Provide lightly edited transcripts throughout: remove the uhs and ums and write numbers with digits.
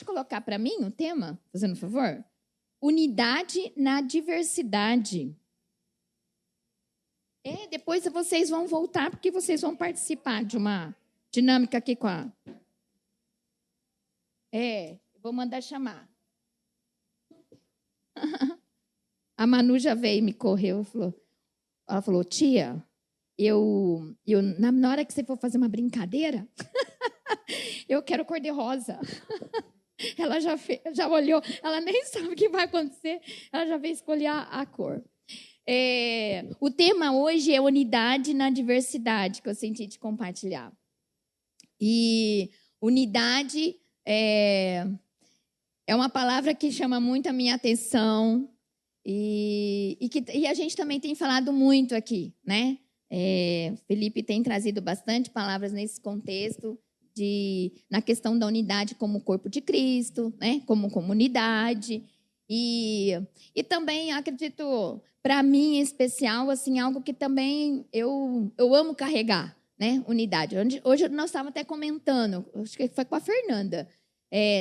Pode colocar para mim o tema, fazendo um favor? Unidade na diversidade. Depois vocês vão voltar, porque vocês vão participar de uma dinâmica aqui com a... vou mandar chamar. A Manu já veio e me correu. Ela falou, tia, na hora que você for fazer uma brincadeira, eu quero cor de rosa. Ela já olhou, ela nem sabe o que vai acontecer, ela já veio escolher a cor. O tema hoje é unidade na diversidade, que eu senti de compartilhar. E unidade é uma palavra que chama muito a minha atenção e a gente também tem falado muito aqui, né? Felipe tem trazido bastante palavras nesse contexto, na questão da unidade como corpo de Cristo, né? Como comunidade. E também acredito, para mim em especial, assim, algo que também eu amo carregar, né? Unidade. Hoje nós estávamos até comentando, acho que foi com a Fernanda,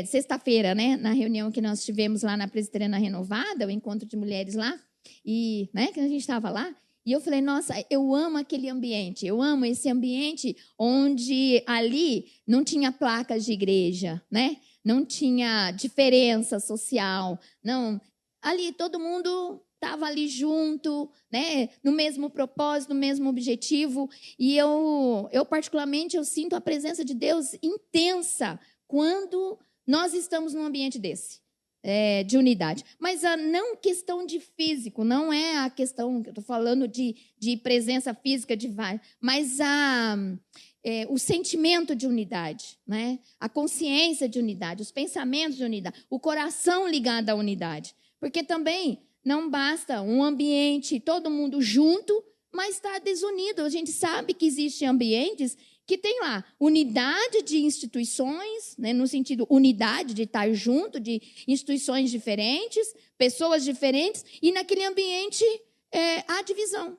sexta-feira, né? Na reunião que nós tivemos lá na Presbiteriana Renovada, o encontro de mulheres lá, e, né, que a gente estava lá. E eu falei, nossa, eu amo aquele ambiente, eu amo esse ambiente onde ali não tinha placas de igreja, né? Não tinha diferença social, não. Ali todo mundo estava ali junto, né? No mesmo propósito, no mesmo objetivo. E eu particularmente, eu sinto a presença de Deus intensa quando nós estamos num ambiente desse. De unidade. Mas não questão de físico, não é a questão que eu estou falando de presença física, mas o sentimento de unidade, né? A consciência de unidade, os pensamentos de unidade, o coração ligado à unidade. Porque também não basta um ambiente, todo mundo junto, mas está desunido. A gente sabe que existem ambientes que tem lá unidade de instituições, né, no sentido unidade de estar junto, de instituições diferentes, pessoas diferentes, e naquele ambiente há divisão.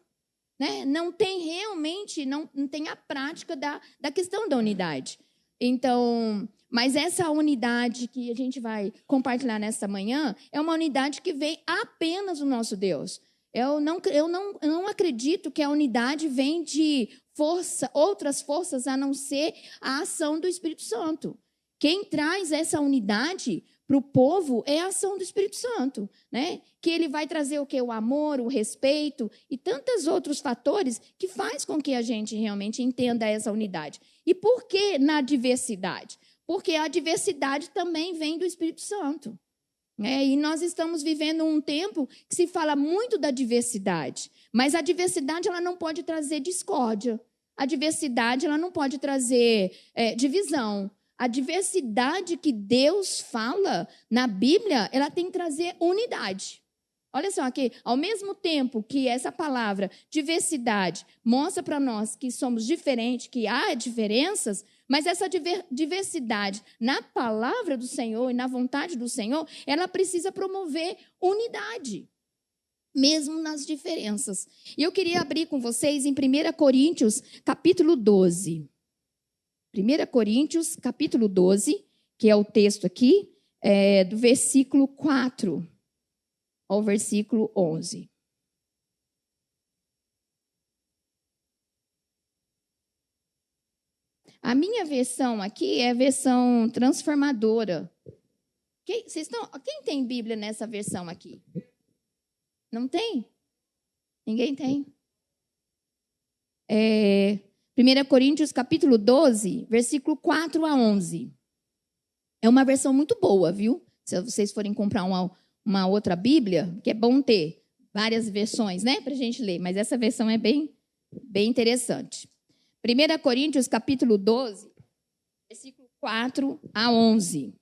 Né? Não tem realmente, não tem a prática da questão da unidade. Então, mas essa unidade que a gente vai compartilhar nesta manhã é uma unidade que vem apenas do nosso Deus. Eu não acredito que a unidade vem de outras forças a não ser a ação do Espírito Santo. Quem traz essa unidade para o povo é a ação do Espírito Santo, né? Que ele vai trazer o quê? O amor, o respeito e tantos outros fatores que faz com que a gente realmente entenda essa unidade. E por que na diversidade? Porque a diversidade também vem do Espírito Santo. E nós estamos vivendo um tempo que se fala muito da diversidade, mas a diversidade ela não pode trazer discórdia, a diversidade ela não pode trazer divisão. A diversidade que Deus fala na Bíblia, ela tem que trazer unidade. Olha só aqui, ao mesmo tempo que essa palavra diversidade mostra para nós que somos diferentes, que há diferenças, mas essa diversidade na palavra do Senhor e na vontade do Senhor, ela precisa promover unidade, mesmo nas diferenças. E eu queria abrir com vocês em 1 Coríntios, capítulo 12. 1 Coríntios, capítulo 12, que é o texto aqui, do versículo 4 ao versículo 11. A minha versão aqui é a versão transformadora. Quem tem Bíblia nessa versão aqui? Não tem? Ninguém tem? 1 Coríntios, capítulo 12, versículo 4 a 11. É uma versão muito boa, viu? Se vocês forem comprar uma outra Bíblia, que é bom ter várias versões, né, para a gente ler, mas essa versão é bem interessante. 1 Coríntios, capítulo 12, versículo 4 a 11.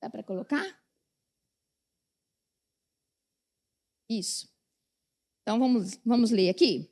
Dá para colocar? Isso. Então, vamos ler aqui.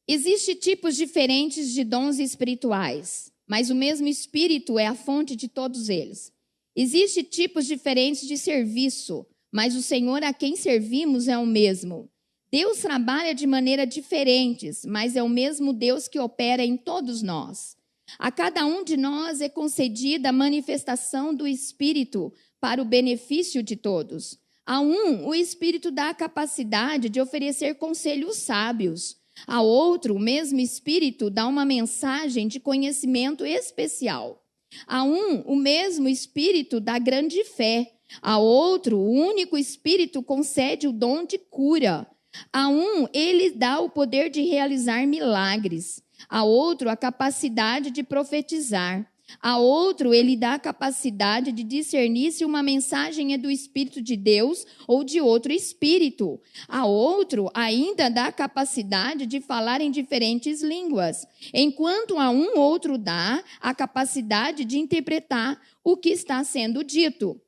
Existem tipos diferentes de dons espirituais, mas o mesmo Espírito é a fonte de todos eles. Existem tipos diferentes de serviço, mas o Senhor a quem servimos é o mesmo. Deus trabalha de maneira diferentes, mas é o mesmo Deus que opera em todos nós. A cada um de nós é concedida a manifestação do Espírito para o benefício de todos. A um, o Espírito dá a capacidade de oferecer conselhos sábios. A outro, o mesmo Espírito dá uma mensagem de conhecimento especial. A um, o mesmo Espírito dá grande fé. A outro, o único Espírito concede o dom de cura. A um, ele dá o poder de realizar milagres. A outro, a capacidade de profetizar. A outro, ele dá a capacidade de discernir se uma mensagem é do Espírito de Deus ou de outro espírito. A outro, ainda dá a capacidade de falar em diferentes línguas. Enquanto a um outro dá a capacidade de interpretar o que está sendo dito.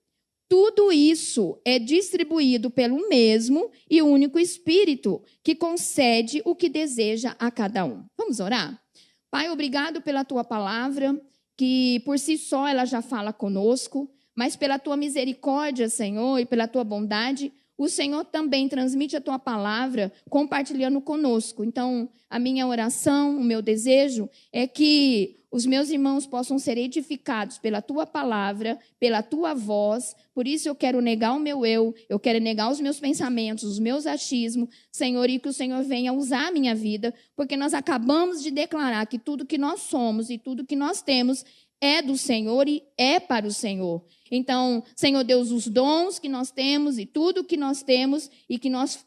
Tudo isso é distribuído pelo mesmo e único Espírito, que concede o que deseja a cada um. Vamos orar? Pai, obrigado pela tua palavra, que por si só ela já fala conosco, mas pela tua misericórdia, Senhor, e pela tua bondade, o Senhor também transmite a tua palavra compartilhando conosco. Então, a minha oração, o meu desejo é que os meus irmãos possam ser edificados pela tua palavra, pela tua voz. Por isso eu quero negar o meu eu quero negar os meus pensamentos, os meus achismos, Senhor, e que o Senhor venha usar a minha vida, porque nós acabamos de declarar que tudo que nós somos e tudo que nós temos é do Senhor e é para o Senhor. Então, Senhor Deus, os dons que nós temos e tudo que nós temos e que nós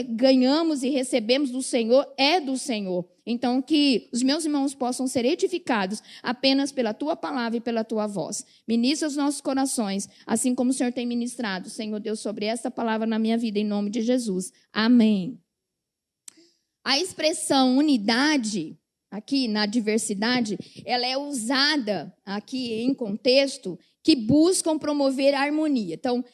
ganhamos e recebemos do Senhor é do Senhor. Então, que os meus irmãos possam ser edificados apenas pela tua palavra e pela tua voz. Ministra os nossos corações, assim como o Senhor tem ministrado, Senhor Deus, sobre esta palavra na minha vida, em nome de Jesus. Amém. A expressão unidade, aqui na diversidade, ela é usada aqui em contexto que buscam promover a harmonia. Então,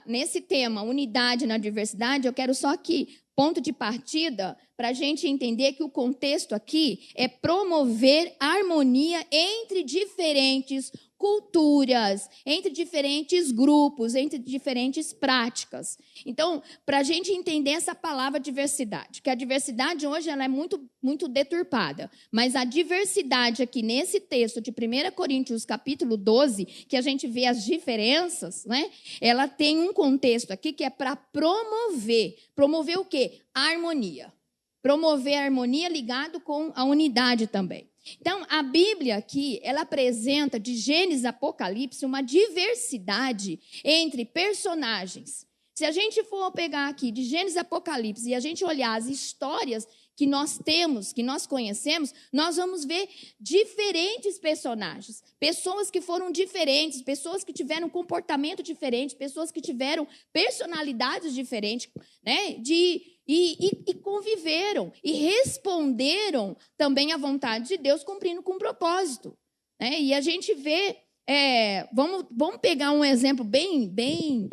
nesse tema, unidade na diversidade, eu quero só aqui, ponto de partida, para a gente entender que o contexto aqui é promover harmonia entre diferentes culturas, entre diferentes grupos, entre diferentes práticas. Então, para a gente entender essa palavra diversidade, que a diversidade hoje ela é muito, muito deturpada, mas a diversidade aqui nesse texto de 1 Coríntios capítulo 12, que a gente vê as diferenças, né? Ela tem um contexto aqui que é para promover. Promover o quê? A harmonia. Promover a harmonia ligado com a unidade também. Então, a Bíblia aqui, ela apresenta de Gênesis a Apocalipse uma diversidade entre personagens. Se a gente for pegar aqui de Gênesis a Apocalipse e a gente olhar as histórias que nós temos, que nós conhecemos, nós vamos ver diferentes personagens. Pessoas que foram diferentes, pessoas que tiveram comportamento diferente, pessoas que tiveram personalidades diferentes, né? E conviveram e responderam também à vontade de Deus, cumprindo com um propósito. Né? E a gente vê, vamos pegar um exemplo bem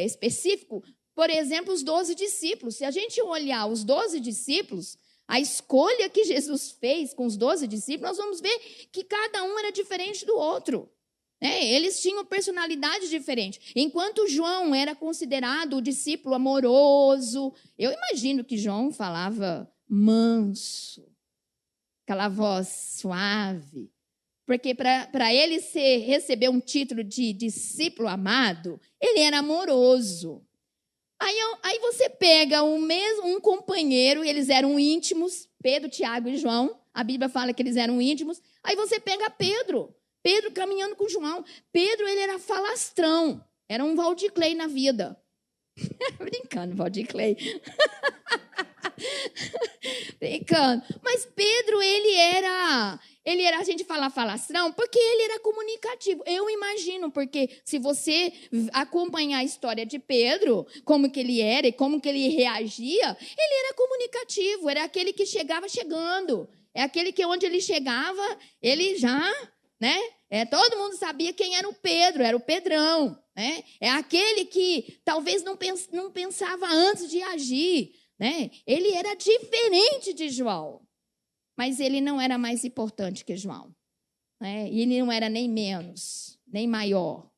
específico, por exemplo, os 12 discípulos. Se a gente olhar os 12 discípulos, a escolha que Jesus fez com os 12 discípulos, nós vamos ver que cada um era diferente do outro. Eles tinham personalidades diferentes. Enquanto João era considerado o discípulo amoroso, eu imagino que João falava manso, aquela voz suave, porque para ele receber um título de discípulo amado, ele era amoroso. Aí você pega um companheiro, eles eram íntimos, Pedro, Tiago e João, a Bíblia fala que eles eram íntimos, aí você pega Pedro caminhando com João. Pedro, ele era falastrão, era um Valdir Clay na vida. Brincando, Valdir Clay. Brincando. Mas Pedro, ele era, a gente fala falastrão, porque ele era comunicativo. Eu imagino, porque se você acompanhar a história de Pedro, como que ele era e como que ele reagia, ele era comunicativo, era aquele que chegava chegando. É aquele que onde ele chegava, ele já... todo mundo sabia quem era o Pedrão. É aquele que talvez não pensava antes de agir. Ele era diferente de João, mas ele não era mais importante que João. E ele não era nem menos, nem maior.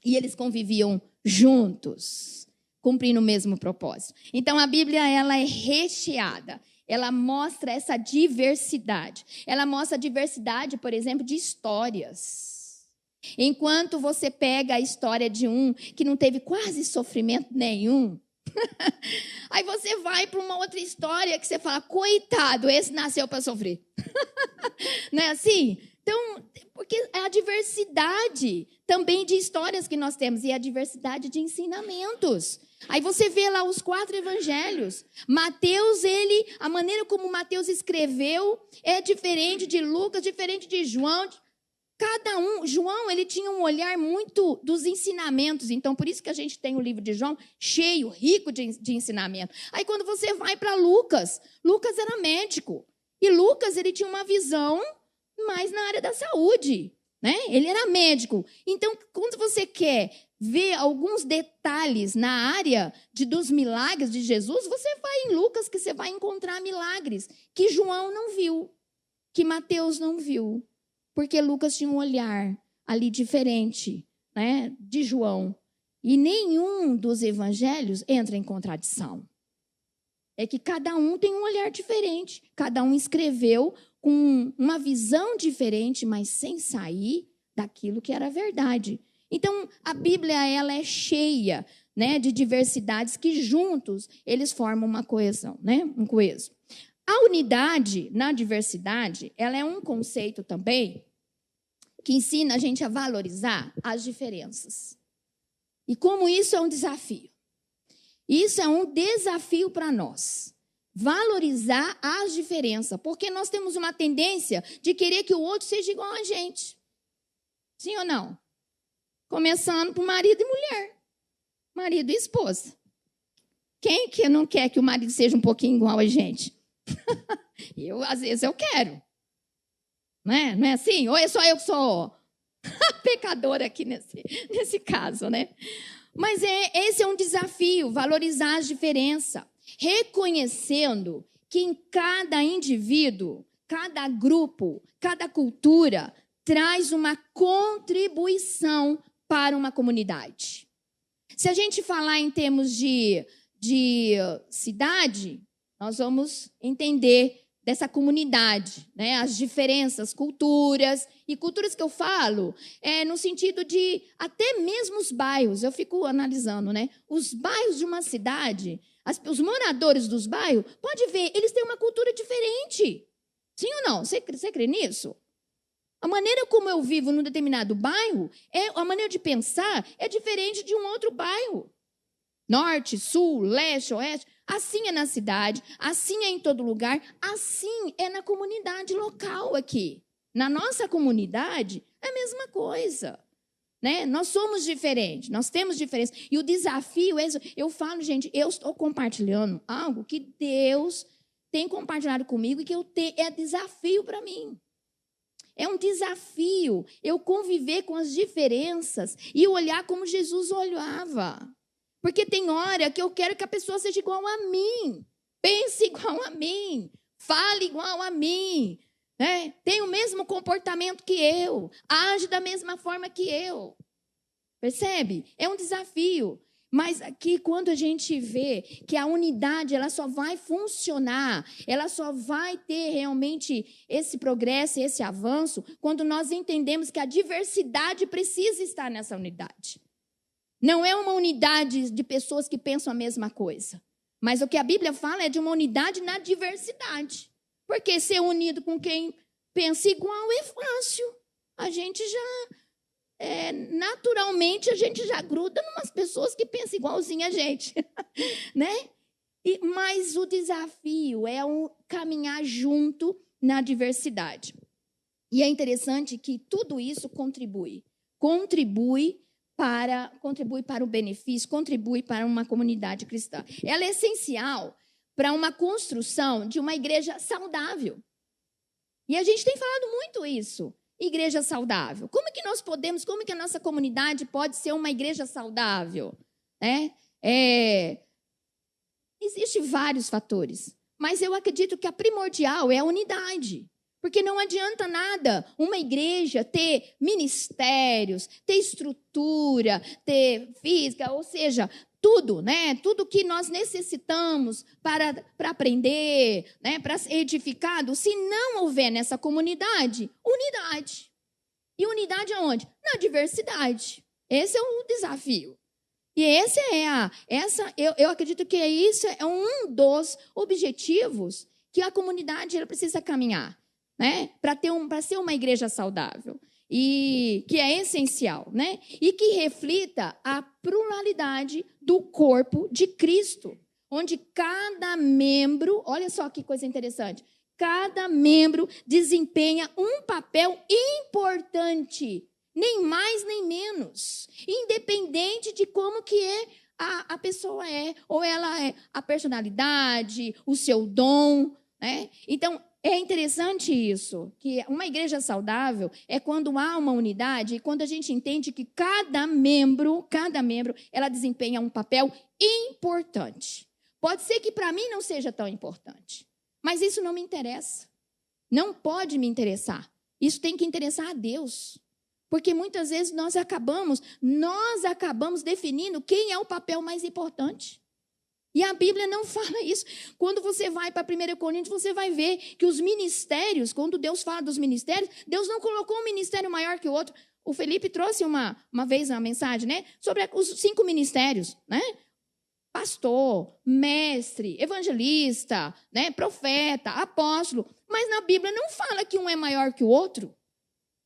E eles conviviam juntos. cumprindo o mesmo propósito. Então, a Bíblia ela é recheada. Ela mostra essa diversidade. Ela mostra a diversidade, por exemplo, de histórias. Enquanto você pega a história de um que não teve quase sofrimento nenhum, aí você vai para uma outra história que você fala, coitado, esse nasceu para sofrer. Não é assim? Então, porque é a diversidade também de histórias que nós temos e a diversidade de ensinamentos. Aí você vê lá os 4 evangelhos. Mateus, a maneira como Mateus escreveu é diferente de Lucas, diferente de João. Cada um, João, ele tinha um olhar muito dos ensinamentos. Então, por isso que a gente tem o livro de João cheio, rico de ensinamento. Aí, quando você vai para Lucas, Lucas era médico. E Lucas, ele tinha uma visão mais na área da saúde, né? Ele era médico. Então, quando você quer ver alguns detalhes na área dos milagres de Jesus, você vai em Lucas que você vai encontrar milagres que João não viu, que Mateus não viu. Porque Lucas tinha um olhar ali diferente, né, de João. E nenhum dos evangelhos entra em contradição. É que cada um tem um olhar diferente. Cada um escreveu com uma visão diferente, mas sem sair daquilo que era verdade. Então, a Bíblia ela é cheia, né, de diversidades que juntos eles formam uma coesão, né, um coeso. A unidade na diversidade, ela é um conceito também que ensina a gente a valorizar as diferenças. E como isso é um desafio. Isso é um desafio para nós. Valorizar as diferenças. Porque nós temos uma tendência de querer que o outro seja igual a gente. Sim ou não? Começando por marido e mulher. Marido e esposa. Quem que não quer que o marido seja um pouquinho igual a gente? Às vezes, eu quero. Não é assim? Ou é só eu que sou pecadora aqui nesse caso, né? Mas esse é um desafio, valorizar as diferenças. Reconhecendo que em cada indivíduo, cada grupo, cada cultura, traz uma contribuição para uma comunidade. Se a gente falar em termos de cidade, nós vamos entender dessa comunidade, né? As diferenças, culturas. E culturas que eu falo no sentido de até mesmo os bairros. Eu fico analisando, né? Os bairros de uma cidade, os moradores dos bairros, pode ver, eles têm uma cultura diferente. Sim ou não? Você crê nisso? A maneira como eu vivo num determinado bairro, a maneira de pensar é diferente de um outro bairro. Norte, sul, leste, oeste. Assim é na cidade, assim é em todo lugar, assim é na comunidade local aqui. Na nossa comunidade, é a mesma coisa. Né? Nós somos diferentes, nós temos diferença. E o desafio é, eu falo, gente, eu estou compartilhando algo que Deus tem compartilhado comigo e que é desafio para mim. É um desafio eu conviver com as diferenças e olhar como Jesus olhava. Porque tem hora que eu quero que a pessoa seja igual a mim, pense igual a mim, fale igual a mim, né? Tenha o mesmo comportamento que eu, age da mesma forma que eu. Percebe? É um desafio. Mas aqui, quando a gente vê que a unidade ela só vai funcionar, ela só vai ter realmente esse progresso, esse avanço, quando nós entendemos que a diversidade precisa estar nessa unidade. Não é uma unidade de pessoas que pensam a mesma coisa. Mas o que a Bíblia fala é de uma unidade na diversidade. Porque ser unido com quem pensa igual é fácil. A gente naturalmente, a gente já gruda em umas pessoas que pensam igualzinho a gente. Né? Mas o desafio é caminhar junto na diversidade. E é interessante que tudo isso contribui para o benefício, contribui para uma comunidade cristã. Ela é essencial para uma construção de uma igreja saudável. E a gente tem falado muito isso, igreja saudável. Como que a nossa comunidade pode ser uma igreja saudável? Existem vários fatores, mas eu acredito que a primordial é a unidade. Porque não adianta nada uma igreja ter ministérios, ter estrutura, ter física, ou seja, tudo, né? Tudo que nós necessitamos para aprender, né? Para ser edificado, se não houver nessa comunidade, unidade. E unidade aonde? Na diversidade. Esse é o desafio. E eu acredito que isso é um dos objetivos que a comunidade ela precisa caminhar, né? Para ser uma igreja saudável. E que é essencial, né? E que reflita a pluralidade do corpo de Cristo, onde cada membro, olha só que coisa interessante, cada membro desempenha um papel importante, nem mais nem menos, independente de como que a pessoa é, ou ela é a personalidade, o seu dom, né? Então, é interessante isso, que uma igreja saudável é quando há uma unidade e quando a gente entende que cada membro, ela desempenha um papel importante. Pode ser que para mim não seja tão importante, mas isso não me interessa. Não pode me interessar. Isso tem que interessar a Deus. Porque muitas vezes nós acabamos definindo quem é o papel mais importante. E a Bíblia não fala isso. Quando você vai para 1 Coríntios, você vai ver que os ministérios, quando Deus fala dos ministérios, Deus não colocou um ministério maior que o outro. O Felipe trouxe uma vez uma mensagem, né? Sobre os 5 ministérios, né? Pastor, mestre, evangelista, né? Profeta, apóstolo. Mas na Bíblia não fala que um é maior que o outro.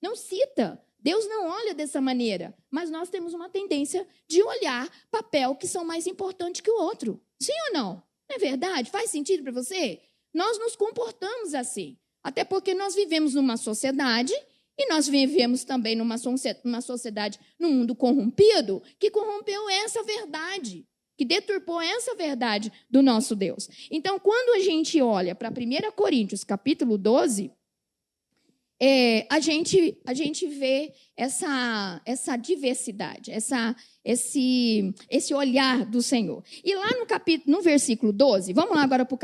Não cita. Deus não olha dessa maneira, mas nós temos uma tendência de olhar papel que são mais importantes que o outro. Sim ou não? Não é verdade? Faz sentido para você? Nós nos comportamos assim, até porque nós vivemos numa sociedade e nós vivemos também numa sociedade, num mundo corrompido, que corrompeu essa verdade, que deturpou essa verdade do nosso Deus. Então, quando a gente olha para 1 Coríntios, capítulo 12... a gente vê essa diversidade, esse olhar do Senhor. E lá no versículo 12, vamos lá agora para o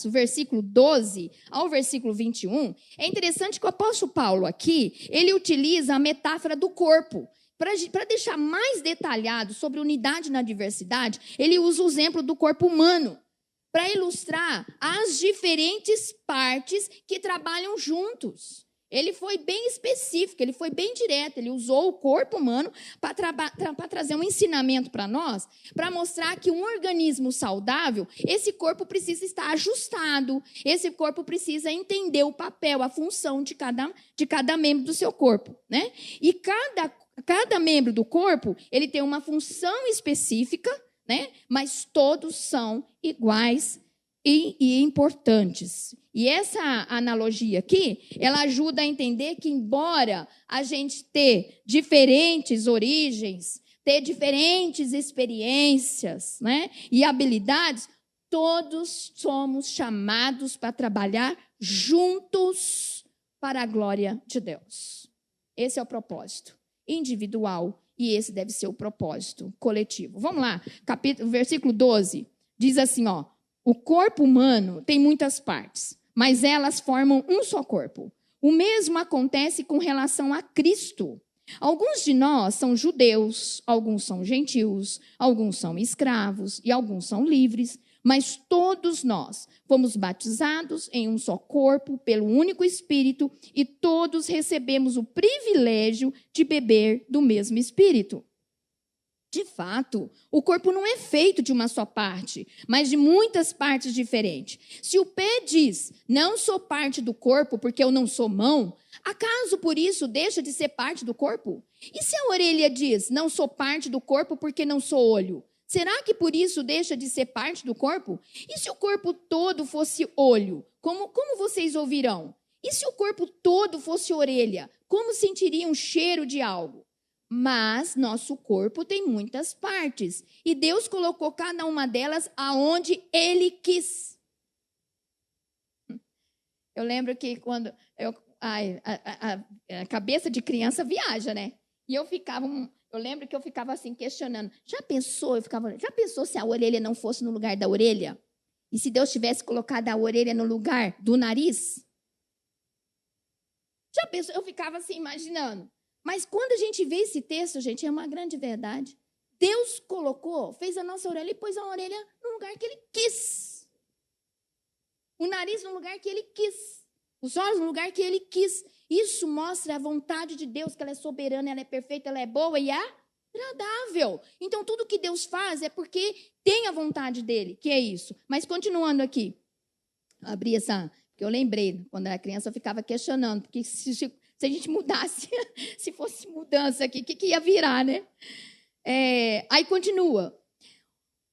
versículo 12 ao versículo 21, é interessante que o apóstolo Paulo aqui, ele utiliza a metáfora do corpo. Para deixar mais detalhado sobre unidade na diversidade, ele usa o exemplo do corpo humano, para ilustrar as diferentes partes que trabalham juntos. Ele foi bem específico, ele foi bem direto, ele usou o corpo humano para trazer um ensinamento para nós, para mostrar que um organismo saudável, esse corpo precisa estar ajustado, esse corpo precisa entender o papel, a função de cada membro do seu corpo, né? E cada membro do corpo, ele tem uma função específica, né? Mas todos são iguais e importantes. E essa analogia aqui, ela ajuda a entender que, embora a gente ter diferentes origens, ter diferentes experiências, né? E habilidades, todos somos chamados para trabalhar juntos para a glória de Deus. Esse é o propósito individual. E esse deve ser o propósito coletivo. Vamos lá, versículo 12. Diz assim, ó. O corpo humano tem muitas partes, mas elas formam um só corpo. O mesmo acontece com relação a Cristo. Alguns de nós são judeus, alguns são gentios, alguns são escravos e alguns são livres. Mas todos nós fomos batizados em um só corpo pelo único Espírito e todos recebemos o privilégio de beber do mesmo Espírito. De fato, o corpo não é feito de uma só parte, mas de muitas partes diferentes. Se o pé diz, não sou parte do corpo porque eu não sou mão, acaso por isso deixa de ser parte do corpo? E se a orelha diz, não sou parte do corpo porque não sou olho? Será que por isso deixa de ser parte do corpo? E se o corpo todo fosse olho, como vocês ouvirão? E se o corpo todo fosse orelha, como sentiriam o cheiro de algo? Mas nosso corpo tem muitas partes, e Deus colocou cada uma delas aonde Ele quis. Eu lembro que quando a cabeça de criança viaja, né? E eu lembro que eu ficava assim questionando. Já pensou se a orelha não fosse no lugar da orelha? E se Deus tivesse colocado a orelha no lugar do nariz? Já pensou? Eu ficava assim imaginando. Mas quando a gente vê esse texto, gente, é uma grande verdade. Deus colocou, fez a nossa orelha e pôs a orelha no lugar que Ele quis. O nariz no lugar que Ele quis. Os olhos no lugar que Ele quis. Isso mostra a vontade de Deus, que ela é soberana, ela é perfeita, ela é boa e agradável. Então, tudo que Deus faz é porque tem a vontade dEle, que é isso. Mas, continuando aqui, abri essa... Porque eu lembrei, quando era criança, eu ficava questionando, porque se a gente mudasse, se fosse mudança aqui, o que ia virar, né? Aí continua.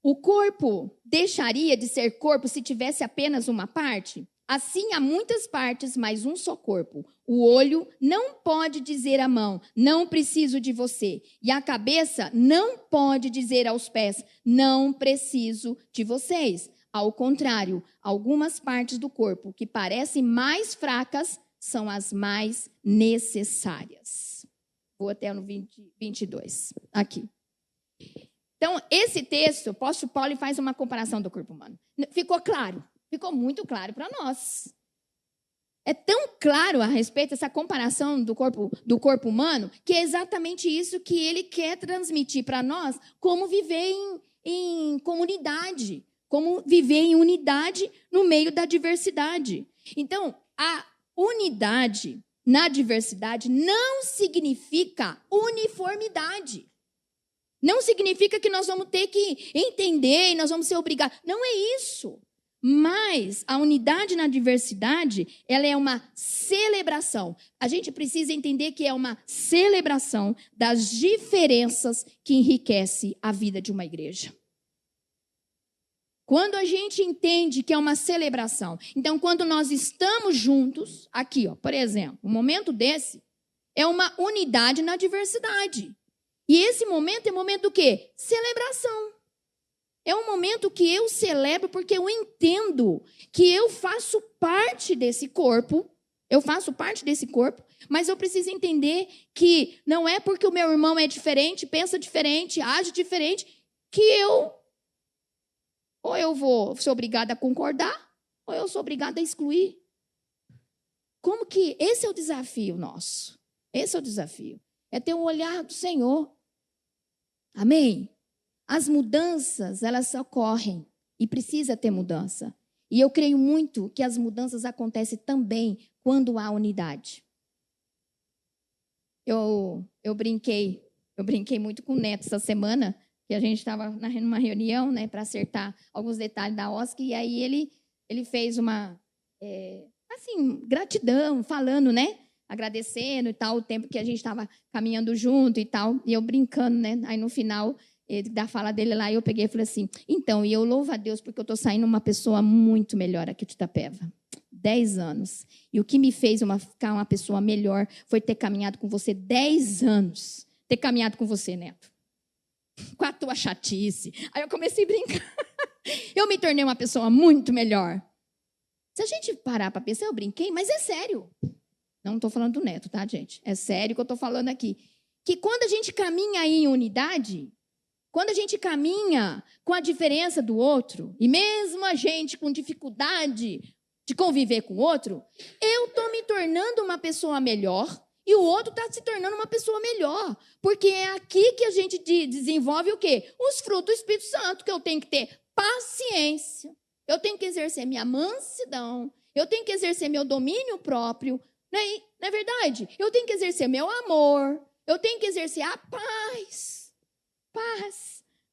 O corpo deixaria de ser corpo se tivesse apenas uma parte? Assim há muitas partes, mas um só corpo. O olho não pode dizer à mão, não preciso de você. E a cabeça não pode dizer aos pés, não preciso de vocês. Ao contrário, algumas partes do corpo que parecem mais fracas são as mais necessárias. Vou até no 22, aqui. Então, esse texto, o apóstolo Paulo faz uma comparação do corpo humano. Ficou claro? Ficou muito claro para nós. É tão claro a respeito dessa comparação do corpo humano, que é exatamente isso que ele quer transmitir para nós, como viver em comunidade, como viver em unidade no meio da diversidade. Então, a unidade na diversidade não significa uniformidade. Não significa que nós vamos ter que entender e nós vamos ser obrigados. Não é isso. Mas a unidade na diversidade, ela é uma celebração. A gente precisa entender que é uma celebração das diferenças que enriquece a vida de uma igreja. Quando a gente entende que é uma celebração, então quando nós estamos juntos, aqui, ó, por exemplo, um momento desse é uma unidade na diversidade. E esse momento é momento do quê? Celebração. É um momento que eu celebro porque eu entendo que eu faço parte desse corpo, mas eu preciso entender que não é porque o meu irmão é diferente, pensa diferente, age diferente, que ou eu vou ser obrigada a concordar, ou eu sou obrigada a excluir. Como que esse é o desafio nosso? Esse é o desafio. É ter um olhar do Senhor. Amém? As mudanças, elas ocorrem e precisa ter mudança. E eu creio muito que as mudanças acontecem também quando há unidade. Eu brinquei muito com o Neto essa semana, que a gente estava numa reunião, né, para acertar alguns detalhes da OSC, e aí ele fez uma, gratidão, falando, né, agradecendo e tal, o tempo que a gente estava caminhando junto e tal, e eu brincando, né, aí no final da fala dele lá, eu peguei e falei assim, então, e eu louvo a Deus porque eu estou saindo uma pessoa muito melhor aqui de Itapeva. 10 anos. E o que me fez ficar uma pessoa melhor foi ter caminhado com você 10 anos. Ter caminhado com você, Neto. Com a tua chatice. Aí eu comecei a brincar. Eu me tornei uma pessoa muito melhor. Se a gente parar para pensar, eu brinquei, mas é sério. Não estou falando do Neto, tá, gente? É sério que eu estou falando aqui. Que quando a gente caminha em unidade, quando a gente caminha com a diferença do outro, e mesmo a gente com dificuldade de conviver com o outro, eu estou me tornando uma pessoa melhor e o outro está se tornando uma pessoa melhor. Porque é aqui que a gente desenvolve o quê? Os frutos do Espírito Santo, que eu tenho que ter paciência, eu tenho que exercer minha mansidão, eu tenho que exercer meu domínio próprio, não é verdade? Eu tenho que exercer meu amor, eu tenho que exercer a paz,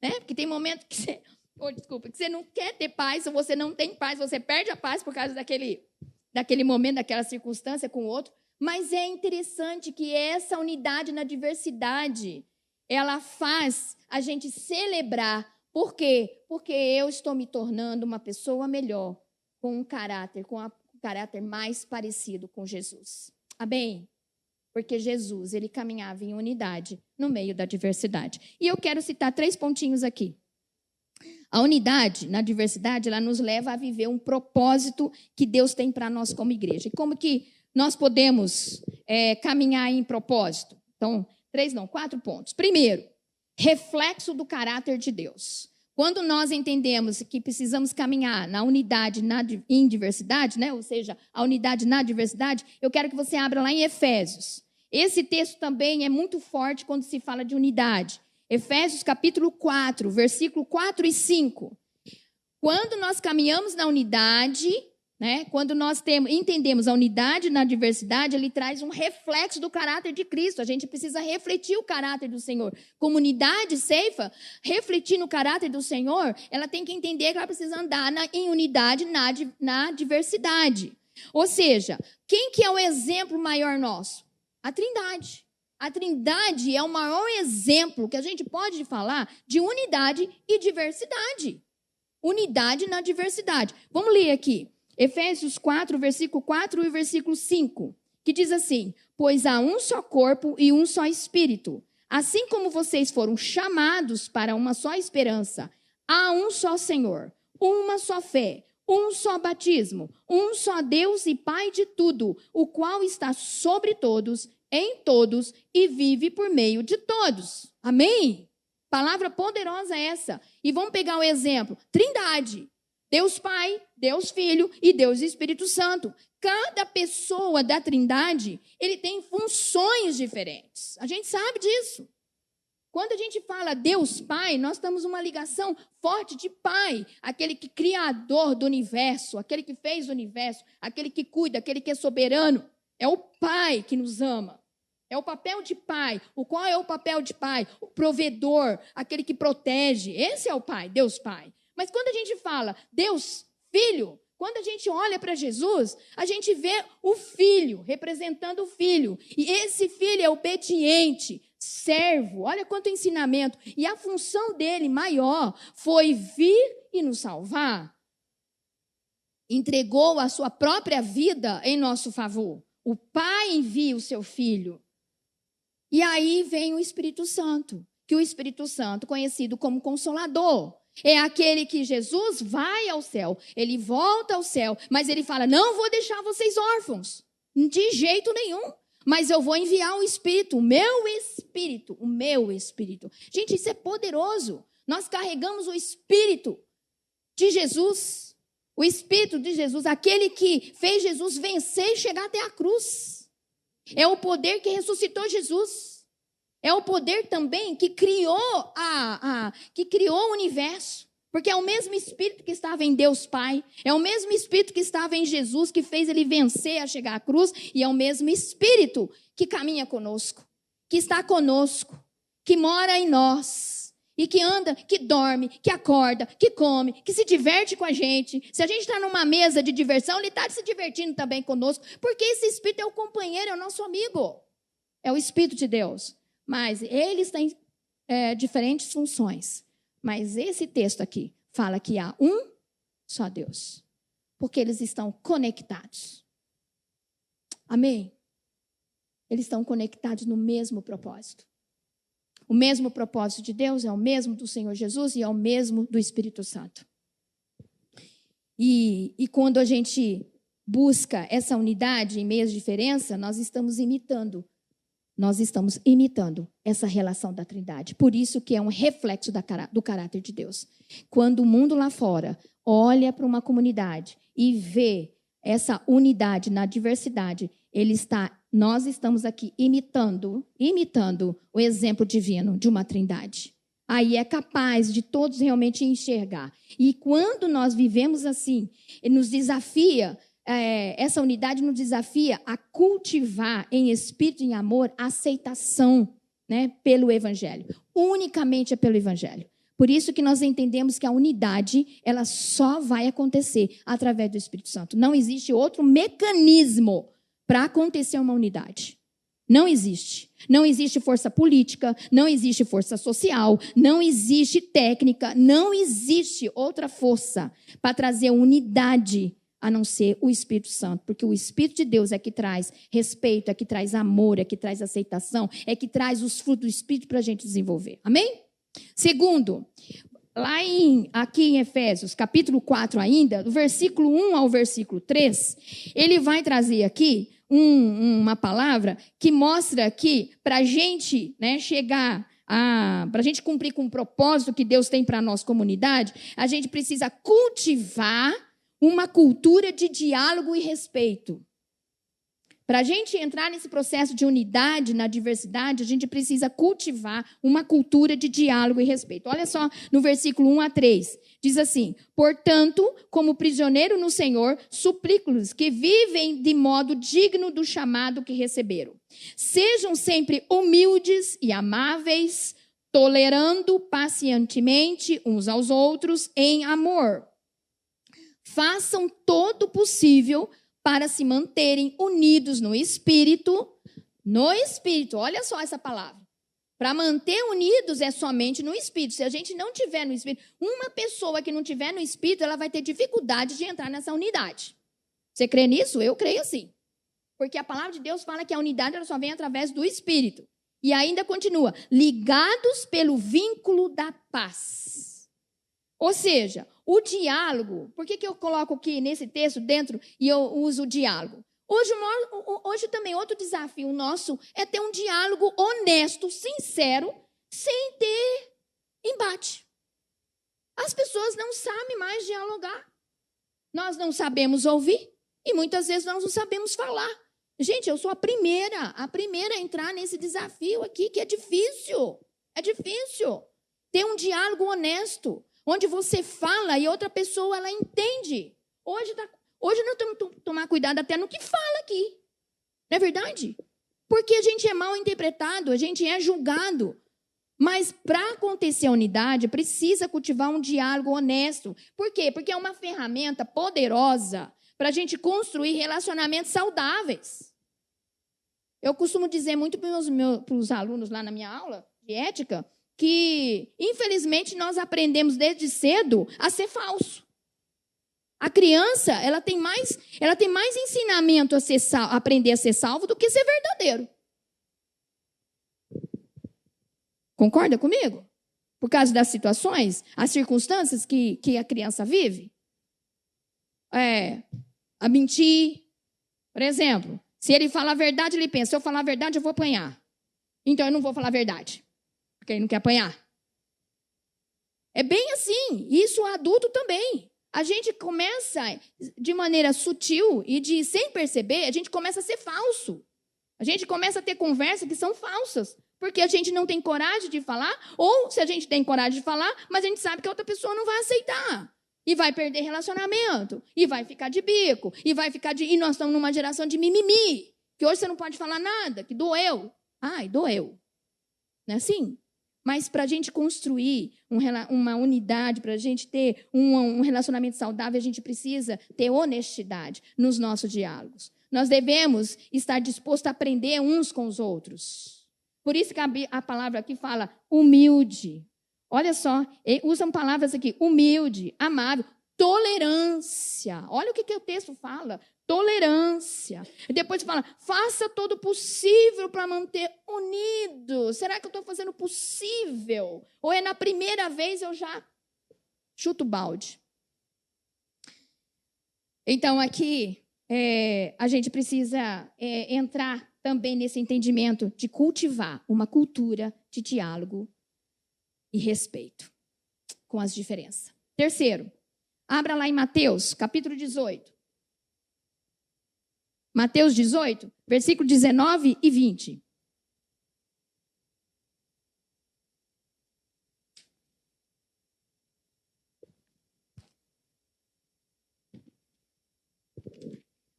né? Porque tem momento que você... que você não quer ter paz, ou você não tem paz, você perde a paz por causa daquele momento, daquela circunstância com o outro. Mas é interessante que essa unidade na diversidade, ela faz a gente celebrar. Por quê? Porque eu estou me tornando uma pessoa melhor, com um caráter mais parecido com Jesus. Amém? Porque Jesus, ele caminhava em unidade no meio da diversidade. E eu quero citar 3 pontinhos aqui. A unidade na diversidade, ela nos leva a viver um propósito que Deus tem para nós como igreja. E como que nós podemos caminhar em propósito? Então, 4 pontos. Primeiro, reflexo do caráter de Deus. Quando nós entendemos que precisamos caminhar na unidade em diversidade, né? Ou seja, a unidade na diversidade, eu quero que você abra lá em Efésios. Esse texto também é muito forte quando se fala de unidade. Efésios capítulo 4, versículo 4 e 5. Quando nós caminhamos na unidade, né, quando nós entendemos a unidade na diversidade, ele traz um reflexo do caráter de Cristo. A gente precisa refletir o caráter do Senhor. Comunidade Ceifa, refletir no caráter do Senhor, ela tem que entender que ela precisa andar em unidade na diversidade. Ou seja, quem que é o exemplo maior nosso? A Trindade. A Trindade é o maior exemplo que a gente pode falar de unidade e diversidade. Unidade na diversidade. Vamos ler aqui. Efésios 4, versículo 4 e versículo 5, que diz assim: pois há um só corpo e um só espírito. Assim como vocês foram chamados para uma só esperança, há um só Senhor, uma só fé, um só batismo, um só Deus e Pai de tudo, o qual está sobre todos, em todos e vive por meio de todos. Amém? Palavra poderosa essa. E vamos pegar o exemplo. Trindade. Deus Pai, Deus Filho e Deus Espírito Santo. Cada pessoa da Trindade, ele tem funções diferentes. A gente sabe disso. Quando a gente fala Deus Pai, nós temos uma ligação forte de Pai. Aquele que é criador do universo, aquele que fez o universo, aquele que cuida, aquele que é soberano. É o Pai que nos ama. É o papel de pai. Qual é o papel de pai? O provedor, aquele que protege. Esse é o pai, Deus Pai. Mas quando a gente fala Deus Filho, quando a gente olha para Jesus, a gente vê o Filho, representando o Filho. E esse Filho é obediente, servo. Olha quanto ensinamento. E a função dele maior foi vir e nos salvar. Entregou a sua própria vida em nosso favor. O Pai envia o seu Filho. E aí vem o Espírito Santo, que o Espírito Santo, conhecido como Consolador, é aquele que Jesus vai ao céu, ele volta ao céu, mas ele fala, não vou deixar vocês órfãos, de jeito nenhum, mas eu vou enviar o Espírito, o meu Espírito, o meu Espírito. Gente, isso é poderoso. Nós carregamos o Espírito de Jesus, o Espírito de Jesus, aquele que fez Jesus vencer e chegar até a cruz. É o poder que ressuscitou Jesus. É o poder também que criou o universo. Porque é o mesmo Espírito que estava em Deus Pai. É o mesmo Espírito que estava em Jesus, que fez ele vencer a chegar à cruz. E é o mesmo Espírito que caminha conosco, que está conosco, que mora em nós. E que anda, que dorme, que acorda, que come, que se diverte com a gente. Se a gente está numa mesa de diversão, ele está se divertindo também conosco. Porque esse Espírito é o companheiro, é o nosso amigo. É o Espírito de Deus. Mas eles têm diferentes funções. Mas esse texto aqui fala que há um só Deus. Porque eles estão conectados. Amém? Eles estão conectados no mesmo propósito. O mesmo propósito de Deus é o mesmo do Senhor Jesus e é o mesmo do Espírito Santo. E quando a gente busca essa unidade em meio às diferenças, nós estamos imitando essa relação da Trindade. Por isso que é um reflexo do caráter de Deus. Quando o mundo lá fora olha para uma comunidade e vê essa unidade na diversidade, nós estamos aqui imitando o exemplo divino de uma Trindade. Aí é capaz de todos realmente enxergar. E quando nós vivemos assim, nos desafia, essa unidade nos desafia a cultivar em espírito e em amor a aceitação, né, pelo Evangelho. Unicamente é pelo Evangelho. Por isso que nós entendemos que a unidade, ela só vai acontecer através do Espírito Santo. Não existe outro mecanismo para acontecer uma unidade. Não existe. Não existe força política, não existe força social, não existe técnica, não existe outra força para trazer unidade a não ser o Espírito Santo. Porque o Espírito de Deus é que traz respeito, é que traz amor, é que traz aceitação, é que traz os frutos do Espírito para a gente desenvolver. Amém? Segundo, aqui em Efésios, capítulo 4 ainda, do versículo 1 ao versículo 3, ele vai trazer aqui uma palavra que mostra que para a gente, né, para a gente cumprir com o propósito que Deus tem para a nossa comunidade, a gente precisa cultivar uma cultura de diálogo e respeito. Para a gente entrar nesse processo de unidade na diversidade, a gente precisa cultivar uma cultura de diálogo e respeito. Olha só no versículo 1 a 3. Diz assim: portanto, como prisioneiro no Senhor, suplico-lhes que vivem de modo digno do chamado que receberam. Sejam sempre humildes e amáveis, tolerando pacientemente uns aos outros em amor. Façam todo o possível para se manterem unidos no Espírito. No Espírito, olha só essa palavra. Para manter unidos é somente no Espírito. Se a gente não tiver no Espírito, uma pessoa que não tiver no Espírito, ela vai ter dificuldade de entrar nessa unidade. Você crê nisso? Eu creio sim. Porque a palavra de Deus fala que a unidade ela só vem através do Espírito. E ainda continua, ligados pelo vínculo da paz. Ou seja, o diálogo, por que eu coloco aqui nesse texto dentro e eu uso o diálogo? Hoje também outro desafio nosso é ter um diálogo honesto, sincero, sem ter embate. As pessoas não sabem mais dialogar. Nós não sabemos ouvir e muitas vezes nós não sabemos falar. Gente, eu sou a primeira a entrar nesse desafio aqui, que é difícil. É difícil ter um diálogo honesto, onde você fala e outra pessoa ela entende. Hoje nós temos que tomar cuidado até no que fala aqui. Não é verdade? Porque a gente é mal interpretado, a gente é julgado. Mas para acontecer a unidade, precisa cultivar um diálogo honesto. Por quê? Porque é uma ferramenta poderosa para a gente construir relacionamentos saudáveis. Eu costumo dizer muito para os alunos lá na minha aula de ética que, infelizmente, nós aprendemos desde cedo a ser falso. A criança, ela tem mais ensinamento a aprender a ser salvo do que ser verdadeiro. Concorda comigo? Por causa das situações, as circunstâncias que a criança vive. A mentir. Por exemplo, se ele falar a verdade, ele pensa, se eu falar a verdade, eu vou apanhar. Então, eu não vou falar a verdade, porque ele não quer apanhar. É bem assim. Isso o adulto também. A gente começa de maneira sutil e sem perceber, a gente começa a ser falso. A gente começa a ter conversas que são falsas, porque a gente não tem coragem de falar, ou se a gente tem coragem de falar, mas a gente sabe que a outra pessoa não vai aceitar. E vai perder relacionamento, e vai ficar de bico, e nós estamos numa geração de mimimi, que hoje você não pode falar nada, que doeu. Ai, doeu. Não é assim? Mas para a gente construir uma unidade, para a gente ter um relacionamento saudável, a gente precisa ter honestidade nos nossos diálogos. Nós devemos estar dispostos a aprender uns com os outros. Por isso que a palavra aqui fala humilde. Olha só, usam palavras aqui, humilde, amável, tolerância. Olha o que o texto fala, tolerância. E depois fala, faça todo o possível para manter unido. Será que eu estou fazendo o possível? Ou é na primeira vez eu já chuto o balde? Então, aqui, a gente precisa entrar também nesse entendimento de cultivar uma cultura de diálogo e respeito com as diferenças. Terceiro, abra lá em Mateus, capítulo 18. Mateus 18, versículo 19 e 20.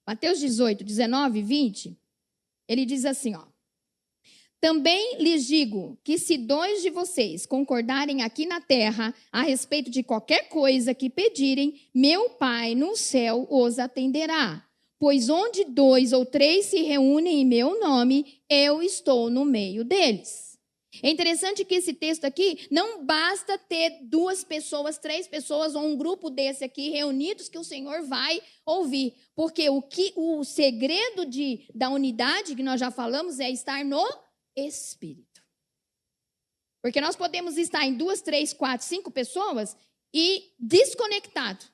Mateus 18, 19 e 20, ele diz assim, ó. Também lhes digo que se 2 de vocês concordarem aqui na terra a respeito de qualquer coisa que pedirem, meu Pai no céu os atenderá. Pois onde 2 ou 3 se reúnem em meu nome, eu estou no meio deles. É interessante que esse texto aqui, não basta ter 2 pessoas, 3 pessoas ou um grupo desse aqui reunidos que o Senhor vai ouvir. Porque o segredo da unidade, que nós já falamos, é estar no Espírito. Porque nós podemos estar em 2, 3, 4, 5 pessoas e desconectado.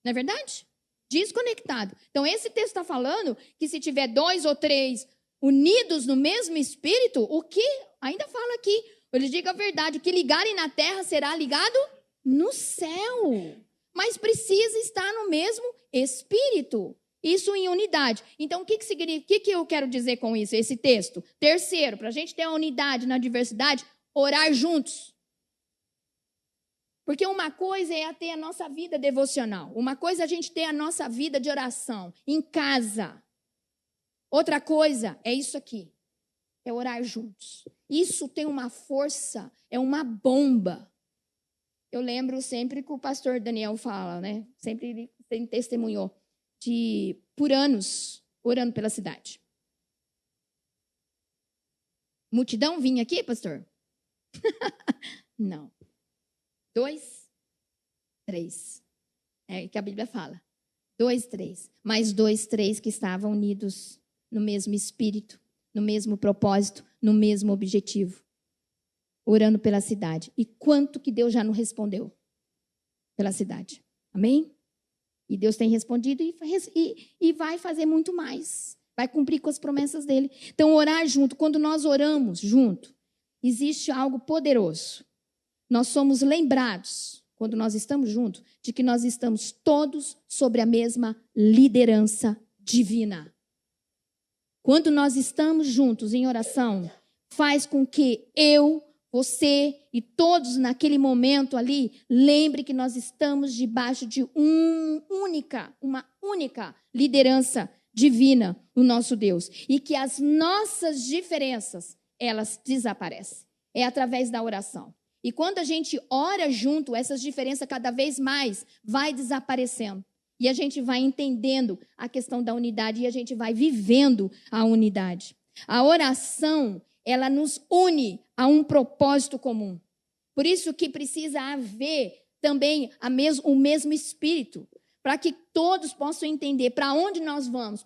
Não é verdade? Desconectado. Então, esse texto está falando que se tiver 2 ou 3 unidos no mesmo Espírito, o que ainda fala aqui, eu lhes digo a verdade, o que ligarem na terra será ligado no céu. Mas precisa estar no mesmo Espírito. Isso em unidade. Então, o que significa? O que eu quero dizer com isso, esse texto? Terceiro, para a gente ter a unidade na diversidade, orar juntos. Porque uma coisa é ter a nossa vida devocional. Uma coisa é a gente ter a nossa vida de oração em casa. Outra coisa é isso aqui. É orar juntos. Isso tem uma força, é uma bomba. Eu lembro sempre que o pastor Daniel fala, né? Sempre ele testemunhou por anos, orando pela cidade. Multidão vinha aqui, pastor? Não. 2, 3. É o que a Bíblia fala. 2, 3. Mais 2, 3 que estavam unidos no mesmo espírito, no mesmo propósito, no mesmo objetivo. Orando pela cidade. E quanto que Deus já não respondeu pela cidade. Amém? E Deus tem respondido e vai fazer muito mais. Vai cumprir com as promessas dele. Então, orar junto. Quando nós oramos junto, existe algo poderoso. Nós somos lembrados, quando nós estamos juntos, de que nós estamos todos sobre a mesma liderança divina. Quando nós estamos juntos em oração, faz com que eu, você e todos naquele momento ali, lembre que nós estamos debaixo de uma única liderança divina no nosso Deus. E que as nossas diferenças, elas desaparecem. É através da oração. E quando a gente ora junto, essas diferenças cada vez mais vai desaparecendo. E a gente vai entendendo a questão da unidade e a gente vai vivendo a unidade. A oração, ela nos une a um propósito comum. Por isso que precisa haver também o mesmo espírito, para que todos possam entender para onde nós vamos,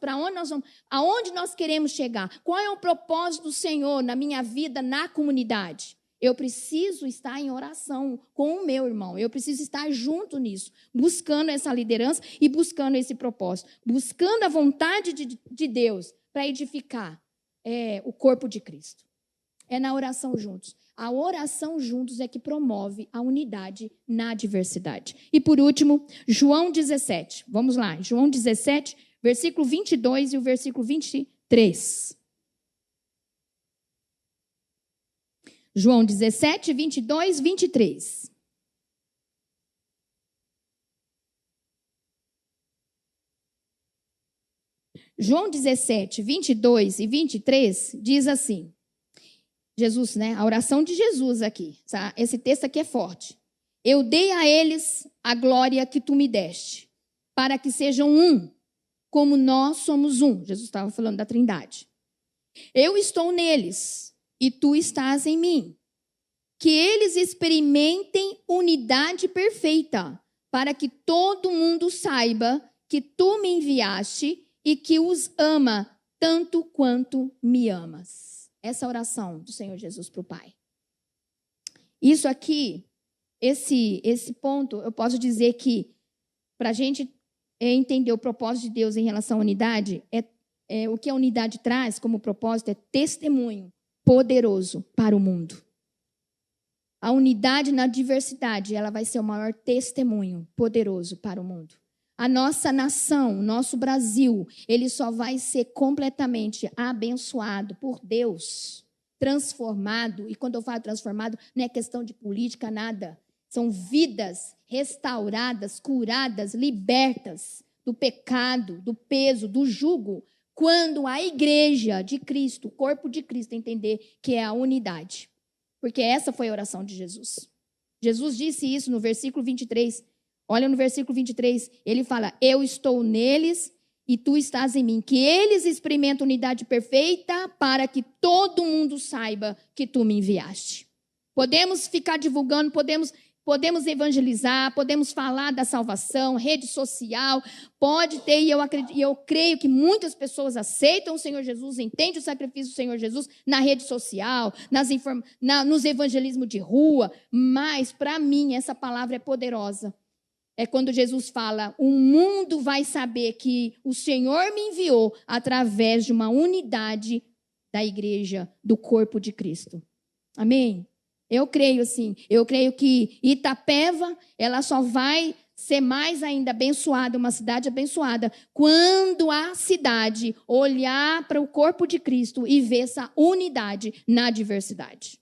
aonde nós queremos chegar, qual é o propósito do Senhor na minha vida, na comunidade. Eu preciso estar em oração com o meu irmão. Eu preciso estar junto nisso, buscando essa liderança e buscando esse propósito, buscando a vontade de Deus para edificar o corpo de Cristo. É na oração juntos. A oração juntos é que promove a unidade na diversidade. E por último, João 17. Vamos lá, João 17, versículo 22 e o versículo 23. João 17, 22, 23. João 17, 22 e 23 diz assim. Jesus, né? A oração de Jesus aqui. Esse texto aqui é forte. Eu dei a eles a glória que tu me deste, para que sejam um, como nós somos um. Jesus estava falando da Trindade. Eu estou neles e tu estás em mim. Que eles experimentem unidade perfeita, para que todo mundo saiba que tu me enviaste e que os ama tanto quanto me amas. Essa oração do Senhor Jesus para o Pai. Isso aqui, esse ponto, eu posso dizer que para a gente entender o propósito de Deus em relação à unidade, o que a unidade traz como propósito é testemunho poderoso para o mundo. A unidade na diversidade, ela vai ser o maior testemunho poderoso para o mundo. A nossa nação, o nosso Brasil, ele só vai ser completamente abençoado por Deus, transformado. E quando eu falo transformado, não é questão de política, nada. São vidas restauradas, curadas, libertas do pecado, do peso, do jugo. Quando a igreja de Cristo, o corpo de Cristo, entender que é a unidade. Porque essa foi a oração de Jesus. Jesus disse isso no versículo 23. Olha no versículo 23, ele fala, eu estou neles e tu estás em mim. Que eles experimentem unidade perfeita para que todo mundo saiba que tu me enviaste. Podemos ficar divulgando, podemos evangelizar, podemos falar da salvação, rede social, pode ter, e eu creio que muitas pessoas aceitam o Senhor Jesus, entendem o sacrifício do Senhor Jesus na rede social, nos evangelismos de rua, mas para mim essa palavra é poderosa. É quando Jesus fala, o mundo vai saber que o Senhor me enviou através de uma unidade da igreja, do corpo de Cristo. Amém? Eu creio assim, eu creio que Itapeva, ela só vai ser mais ainda abençoada, uma cidade abençoada, quando a cidade olhar para o corpo de Cristo e ver essa unidade na diversidade.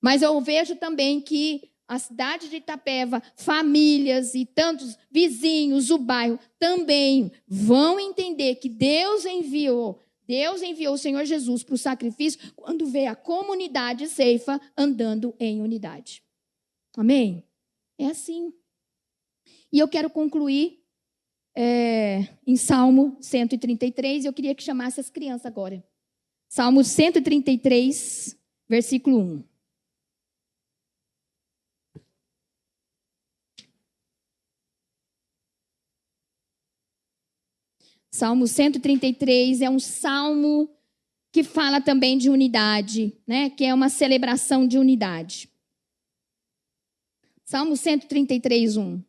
Mas eu vejo também que a cidade de Itapeva, famílias e tantos vizinhos, o bairro, também vão entender que Deus enviou o Senhor Jesus para o sacrifício quando vê a comunidade Ceifa andando em unidade. Amém? É assim. E eu quero concluir em Salmo 133, eu queria que chamasse as crianças agora. Salmo 133, versículo 1. Salmo 133 é um salmo que fala também de unidade, né? Que é uma celebração de unidade. Salmo 133, 1.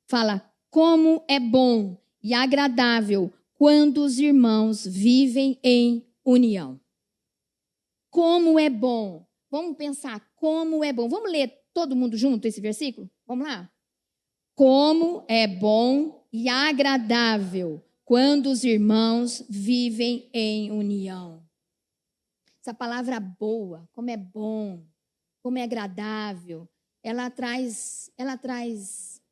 Fala, como é bom e agradável quando os irmãos vivem em união. Como é bom. Vamos pensar, como é bom. Vamos ler todo mundo junto esse versículo? Vamos lá? Como é bom e agradável quando os irmãos vivem em união. Essa palavra boa, como é bom, como é agradável, ela traz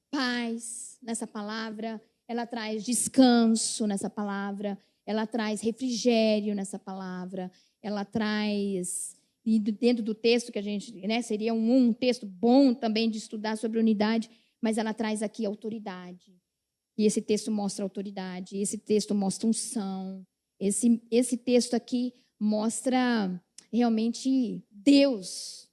paz nessa palavra, ela traz descanso nessa palavra, ela traz refrigério nessa palavra, ela traz, e dentro do texto que a gente, né, seria um texto bom também de estudar sobre unidade, mas ela traz aqui autoridade. E esse texto mostra autoridade, esse texto mostra unção, esse texto aqui mostra realmente Deus,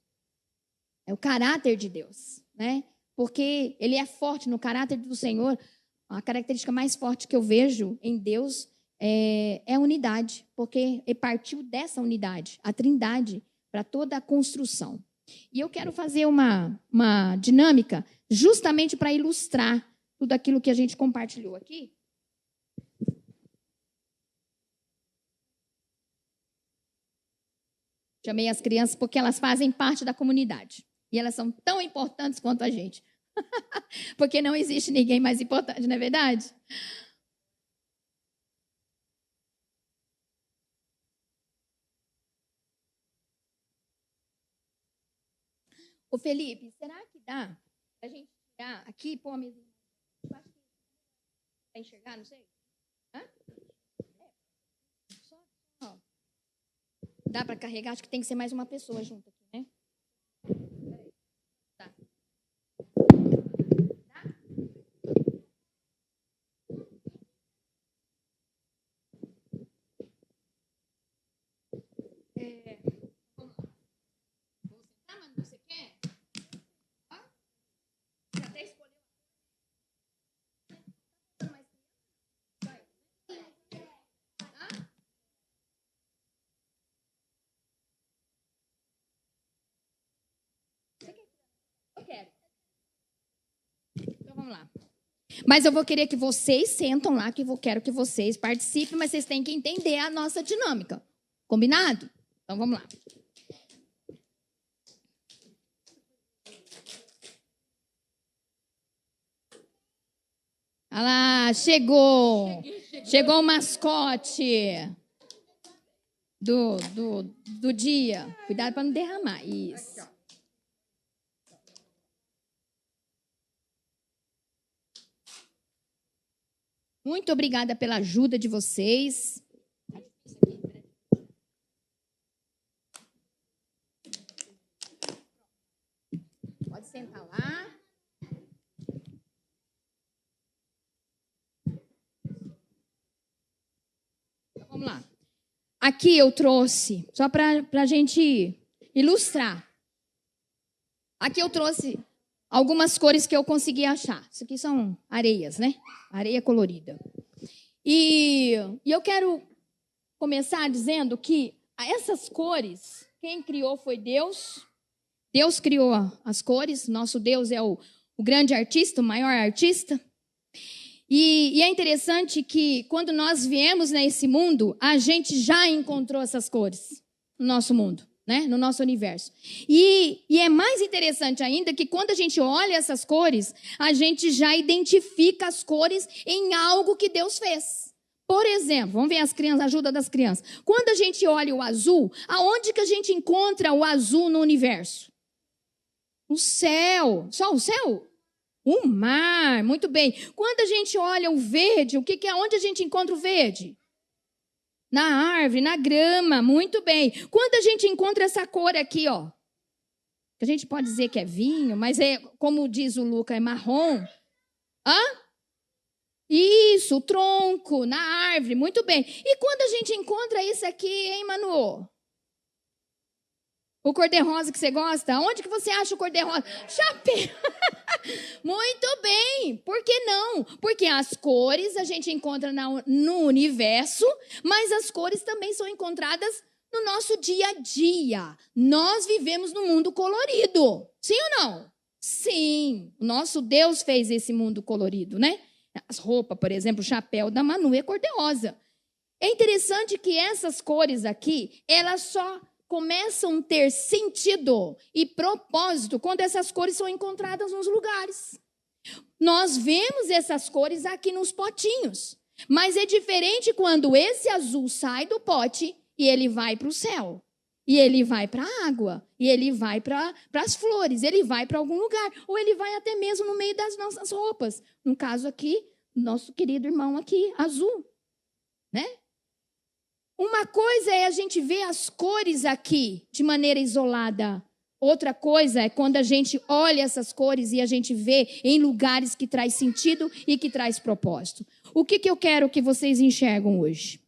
é o caráter de Deus, né? Porque ele é forte no caráter do Senhor. A característica mais forte que eu vejo em Deus é a unidade, porque ele partiu dessa unidade, a trindade, para toda a construção. E eu quero fazer uma dinâmica justamente para ilustrar tudo aquilo que a gente compartilhou aqui. Chamei as crianças porque elas fazem parte da comunidade. E elas são tão importantes quanto a gente. Porque não existe ninguém mais importante, não é verdade? Ô Felipe, será que dá pra gente tirar aqui e pôr a mesinha? Para enxergar, não sei. Hã? Só. Dá para carregar? Acho que tem que ser mais uma pessoa junto aqui, né? Tá. Vou sentar, mas você quer? Ó, já até escolheu. Eu quero. Então vamos lá. Mas eu vou querer que vocês sentam lá, que eu quero que vocês participem, mas vocês têm que entender a nossa dinâmica. Combinado? Então vamos lá. Olha lá, chegou. Chegou o mascote do dia. Cuidado para não derramar. Isso. Muito obrigada pela ajuda de vocês. Pode sentar lá. Então, vamos lá. Aqui eu trouxe, só para a gente ilustrar. Aqui eu trouxe algumas cores que eu consegui achar. Isso aqui são areias, né? Areia colorida. E eu quero começar dizendo que essas cores, quem criou foi Deus. Deus criou as cores. Nosso Deus é o grande artista, o maior artista. E é interessante que quando nós viemos nesse mundo, a gente já encontrou essas cores no nosso mundo. né? No nosso universo. E é mais interessante ainda que quando a gente olha essas cores, a gente já identifica as cores em algo que Deus fez. Por exemplo, vamos ver as crianças, a ajuda das crianças. Quando a gente olha o azul, aonde que a gente encontra o azul no universo? O céu. Só o céu? O mar, muito bem. Quando a gente olha o verde, onde a gente encontra o verde? Na árvore, na grama, muito bem. Quando a gente encontra essa cor aqui, ó, que a gente pode dizer que é vinho, mas é, como diz o Luca, é marrom. Hã? Isso, o tronco, na árvore, muito bem. E quando a gente encontra isso aqui, hein, Manu? O cor-de-rosa que você gosta? Onde que você acha o cor-de-rosa? Chapéu! Muito bem. Por que não? Porque as cores a gente encontra no universo, mas as cores também são encontradas no nosso dia a dia. Nós vivemos num mundo colorido. Sim ou não? Sim. O nosso Deus fez esse mundo colorido, né? As roupas, por exemplo, o chapéu da Manu é cor-de-rosa. É interessante que essas cores aqui, elas só começam a ter sentido e propósito quando essas cores são encontradas nos lugares. Nós vemos essas cores aqui nos potinhos, mas é diferente quando esse azul sai do pote e ele vai para o céu, e ele vai para a água, e ele vai para as flores, ele vai para algum lugar, ou ele vai até mesmo no meio das nossas roupas. No caso aqui, nosso querido irmão aqui, azul, né? Uma coisa é a gente ver as cores aqui de maneira isolada. Outra coisa é quando a gente olha essas cores e a gente vê em lugares que traz sentido e que traz propósito. O que eu quero que vocês enxergam hoje?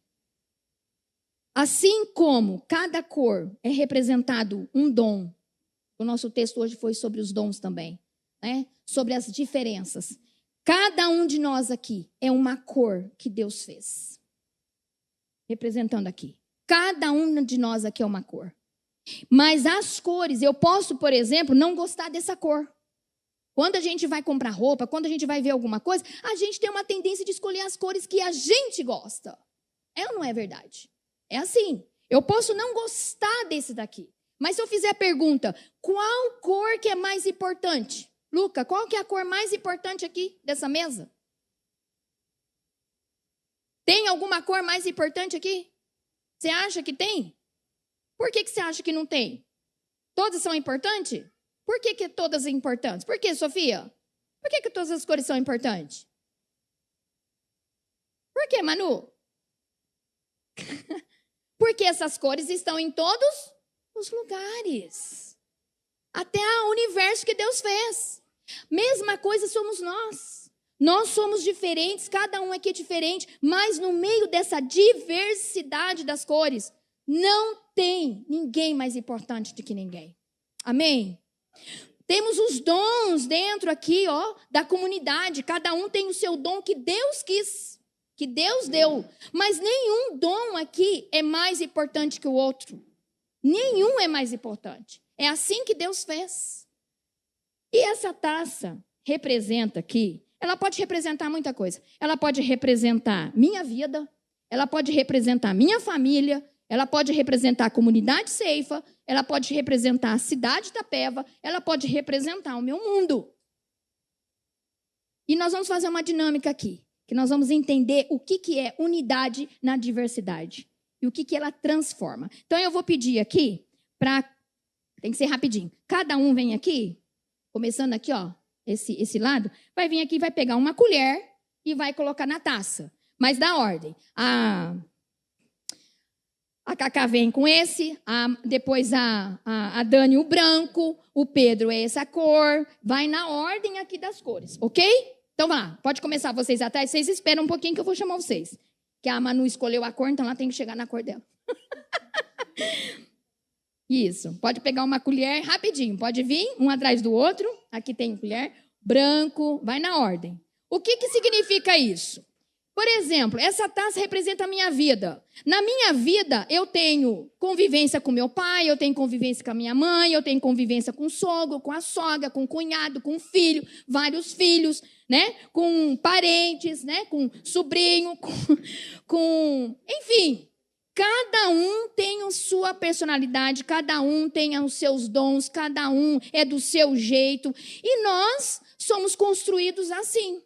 Assim como cada cor é representado um dom, o nosso texto hoje foi sobre os dons também, né? Sobre as diferenças. Cada um de nós aqui é uma cor que Deus fez. Representando aqui. Cada um de nós aqui é uma cor. Mas as cores, eu posso, por exemplo, não gostar dessa cor. Quando a gente vai comprar roupa, quando a gente vai ver alguma coisa, a gente tem uma tendência de escolher as cores que a gente gosta. É ou não é verdade? É assim. Eu posso não gostar desse daqui. Mas se eu fizer a pergunta, qual cor que é mais importante? Luca, qual que é a cor mais importante aqui dessa mesa? Tem alguma cor mais importante aqui? Você acha que tem? Por que você acha que não tem? Todas são importantes? Por que todas são importantes? Por que, Sofia? Por que todas as cores são importantes? Por que, Manu? Porque essas cores estão em todos os lugares. Até o universo que Deus fez. Mesma coisa somos nós. Nós somos diferentes, cada um aqui é diferente, mas no meio dessa diversidade das cores, não tem ninguém mais importante do que ninguém. Amém? Temos os dons dentro aqui, ó, da comunidade. Cada um tem o seu dom que Deus quis, que Deus deu. Mas nenhum dom aqui é mais importante que o outro. Nenhum é mais importante. É assim que Deus fez. E essa taça representa aqui, ela pode representar muita coisa. Ela pode representar minha vida, ela pode representar minha família, ela pode representar a comunidade Ceifa, ela pode representar a cidade de Itapeva, ela pode representar o meu mundo. E nós vamos fazer uma dinâmica aqui, que nós vamos entender o que é unidade na diversidade e o que ela transforma. Então eu vou pedir aqui para... Tem que ser rapidinho. Cada um vem aqui, começando aqui, ó. Esse lado, vai vir aqui, vai pegar uma colher e vai colocar na taça. Mas dá ordem. A Cacá vem com esse, depois a Dani o branco, o Pedro é essa cor. Vai na ordem aqui das cores, ok? Então vá, pode começar vocês atrás. Vocês esperam um pouquinho que eu vou chamar vocês. Que a Manu escolheu a cor, então ela tem que chegar na cor dela. Isso, pode pegar uma colher rapidinho, pode vir um atrás do outro, aqui tem colher, branco, vai na ordem. O que significa isso? Por exemplo, essa taça representa a minha vida. Na minha vida, eu tenho convivência com meu pai, eu tenho convivência com a minha mãe, eu tenho convivência com o sogro, com a sogra, com o cunhado, com o filho, vários filhos, né? Com parentes, né? Com sobrinho, com... Enfim... cada um tem a sua personalidade, cada um tem os seus dons, cada um é do seu jeito. E nós somos construídos assim.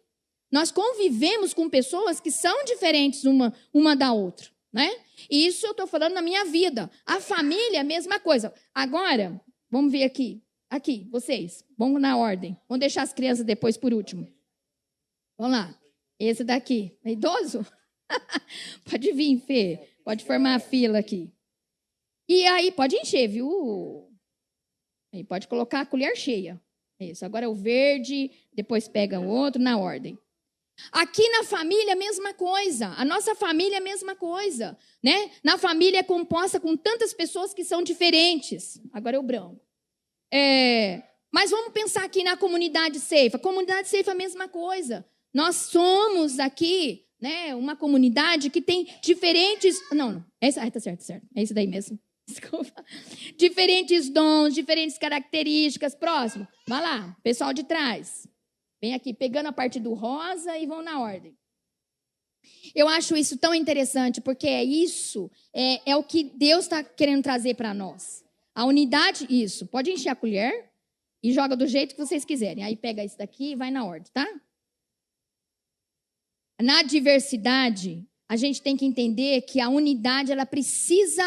Nós convivemos com pessoas que são diferentes uma da outra, né? Isso eu estou falando na minha vida. A família é a mesma coisa. Agora, vamos ver aqui. Aqui, vocês. Vamos na ordem. Vamos deixar as crianças depois por último. Vamos lá. Esse daqui. É idoso? Pode vir, Fê. Pode formar a fila aqui. E aí, pode encher, viu? Aí, pode colocar a colher cheia. Isso. Agora é o verde, depois pega o outro, na ordem. Aqui na família, a mesma coisa. A nossa família é a mesma coisa, né? Na família é composta com tantas pessoas que são diferentes. Agora é o branco. Mas vamos pensar aqui na comunidade Ceifa. Comunidade Ceifa é a mesma coisa. Nós somos aqui, né, uma comunidade que tem diferentes... Não. Tá certo. É isso daí mesmo. Desculpa. Diferentes dons, diferentes características. Próximo. Vai lá, pessoal de trás. Vem aqui, pegando a parte do rosa e vão na ordem. Eu acho isso tão interessante, porque é o que Deus está querendo trazer para nós. A unidade, isso. Pode encher a colher e joga do jeito que vocês quiserem. Aí pega isso daqui e vai na ordem, tá? Na diversidade, a gente tem que entender que a unidade, ela precisa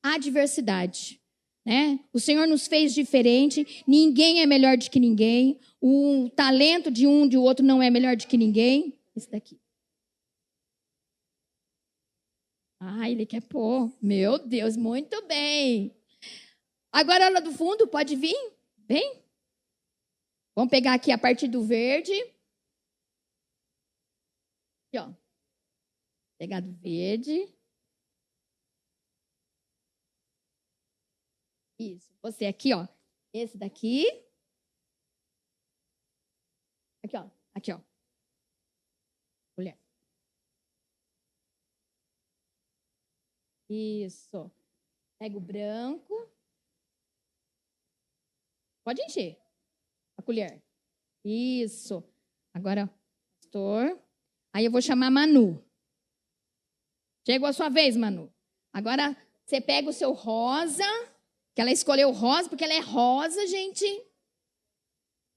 a diversidade, né? O Senhor nos fez diferente, ninguém é melhor do que ninguém, o talento de um de outro não é melhor do que ninguém. Esse daqui. Ele quer pôr. Meu Deus, muito bem. Agora, lá do fundo, pode vir? Vem. Vamos pegar aqui a parte do verde. Aqui, ó. Pegar do verde. Isso. Você aqui, ó. Esse daqui. Aqui, ó. Aqui, ó. Mulher. Isso. Pega o branco. Pode encher a colher. Isso. Agora, pastor. Aí eu vou chamar Manu. Chegou a sua vez, Manu. Agora, você pega o seu rosa, que ela escolheu rosa, porque ela é rosa, gente.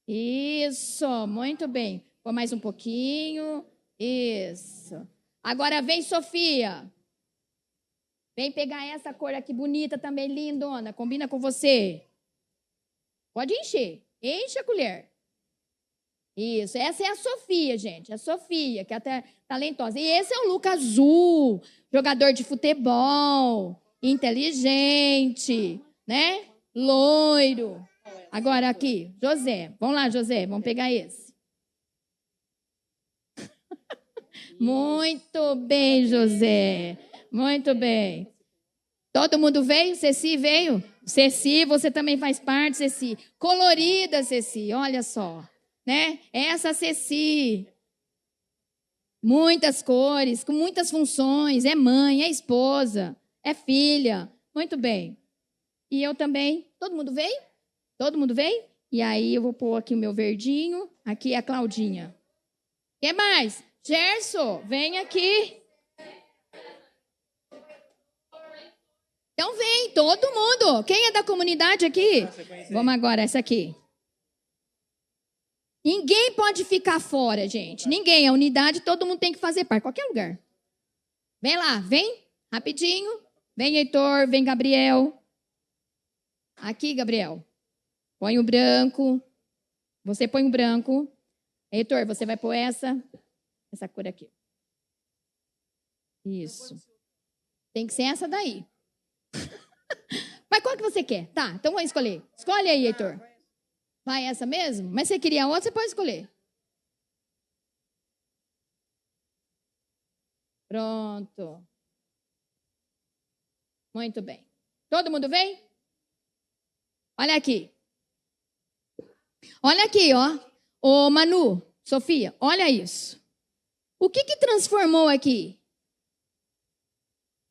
Isso, muito bem. Põe mais um pouquinho. Isso. Agora vem, Sofia. Vem pegar essa cor aqui bonita também, lindona. Combina com você. Pode encher. Enche a colher. Isso. Essa é a Sofia, gente. A Sofia, que é até talentosa. E esse é o Lucas Azul, jogador de futebol, inteligente, né? Loiro. Agora aqui, José. Vamos lá, José. Vamos pegar esse. Muito bem, José. Muito bem. Todo mundo veio? Ceci veio? Ceci, você também faz parte, Ceci. Colorida, Ceci, olha só. Né? Essa Ceci. Muitas cores, com muitas funções. É mãe, é esposa, é filha. Muito bem. E eu também. Todo mundo veio? Todo mundo veio? E aí eu vou pôr aqui o meu verdinho. Aqui é a Claudinha. Quem mais? Gerson, vem aqui. Então vem, todo mundo. Quem é da comunidade aqui? Vamos agora, essa aqui. Ninguém pode ficar fora, gente. Ninguém. A unidade, todo mundo tem que fazer parte. Qualquer lugar. Vem lá, vem. Rapidinho. Vem, Heitor. Vem, Gabriel. Aqui, Gabriel. Põe o branco. Você põe o branco. Heitor, você vai pôr essa cor aqui. Isso. Tem que ser essa daí. Mas qual que você quer? Tá, então vamos escolher. Escolhe aí, Heitor. Vai essa mesmo? Mas você queria outra, você pode escolher. Pronto. Muito bem. Todo mundo vem? Olha aqui. Olha aqui, ó. Ô, Manu, Sofia, olha isso. O que transformou aqui?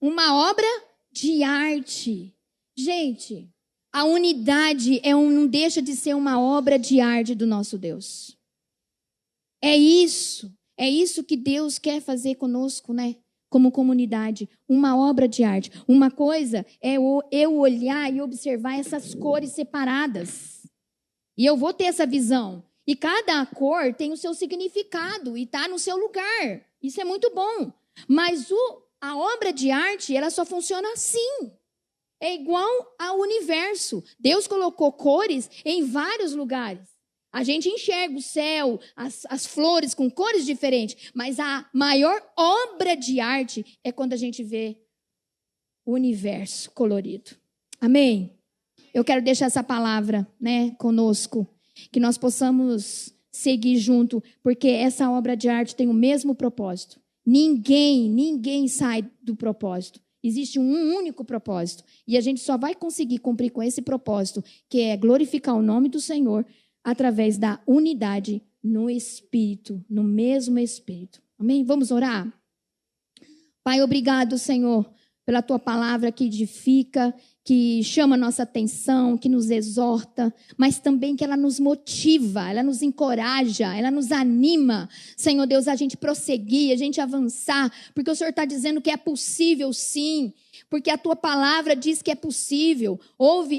Uma obra de arte. Gente, a unidade não deixa de ser uma obra de arte do nosso Deus. É isso que Deus quer fazer conosco, né? como comunidade, uma obra de arte. Uma coisa é eu olhar e observar essas cores separadas. E eu vou ter essa visão. E cada cor tem o seu significado e está no seu lugar. Isso é muito bom. Mas a obra de arte, ela só funciona assim. É igual ao universo. Deus colocou cores em vários lugares. A gente enxerga o céu, as flores com cores diferentes. Mas a maior obra de arte é quando a gente vê o universo colorido. Amém? Eu quero deixar essa palavra, conosco. Que nós possamos seguir junto. Porque essa obra de arte tem o mesmo propósito. Ninguém sai do propósito. Existe um único propósito. E a gente só vai conseguir cumprir com esse propósito, que é glorificar o nome do Senhor através da unidade no Espírito, no mesmo Espírito. Amém? Vamos orar? Pai, obrigado, Senhor, pela Tua palavra que edifica, que chama a nossa atenção, que nos exorta, mas também que ela nos motiva, ela nos encoraja, ela nos anima, Senhor Deus, a gente prosseguir, a gente avançar, porque o Senhor está dizendo que é possível sim, porque a Tua palavra diz que é possível.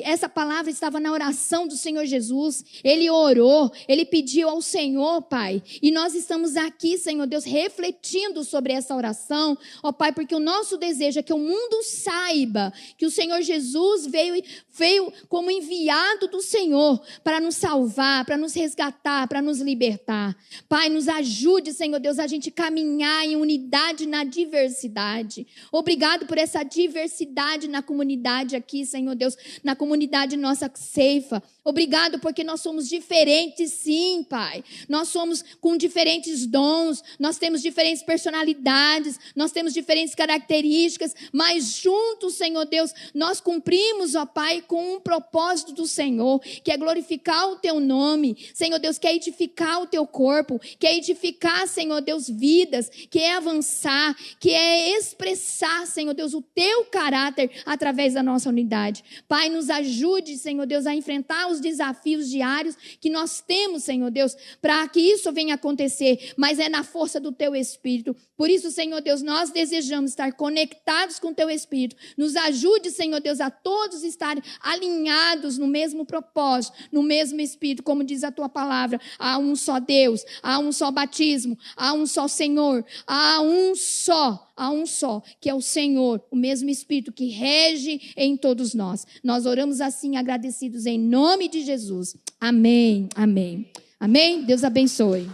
Essa palavra estava na oração do Senhor Jesus, Ele orou, Ele pediu ao Senhor, Pai, e nós estamos aqui, Senhor Deus, refletindo sobre essa oração, ó Pai, porque o nosso desejo é que o mundo saiba que o Senhor Jesus veio como enviado do Senhor para nos salvar, para nos resgatar, para nos libertar. Pai, nos ajude, Senhor Deus, a gente caminhar em unidade na diversidade. Obrigado por essa diversidade na comunidade aqui, Senhor Deus, na comunidade nossa ceifa. Obrigado porque nós somos diferentes sim, Pai. Nós somos com diferentes dons, nós temos diferentes personalidades, nós temos diferentes características, mas juntos, Senhor Deus, nós cumprimos, ó Pai, com um propósito do Senhor, que é glorificar o Teu nome, Senhor Deus, que é edificar o Teu corpo, que é edificar, Senhor Deus, vidas, que é avançar, que é expressar, Senhor Deus, o Teu caráter através da nossa unidade. Pai, nos ajude, Senhor Deus, a enfrentar os desafios diários que nós temos, Senhor Deus, para que isso venha acontecer, mas é na força do Teu Espírito. Por isso, Senhor Deus, nós desejamos estar conectados com o Teu Espírito. Nos ajude, Senhor Deus, a todos estarem alinhados no mesmo propósito, no mesmo Espírito, como diz a Tua palavra. Há um só Deus, há um só batismo, há um só Senhor, há um só, que é o Senhor, o mesmo Espírito que rege em todos nós. Nós oramos assim, agradecidos em nome de Jesus. Amém, amém. Amém? Deus abençoe.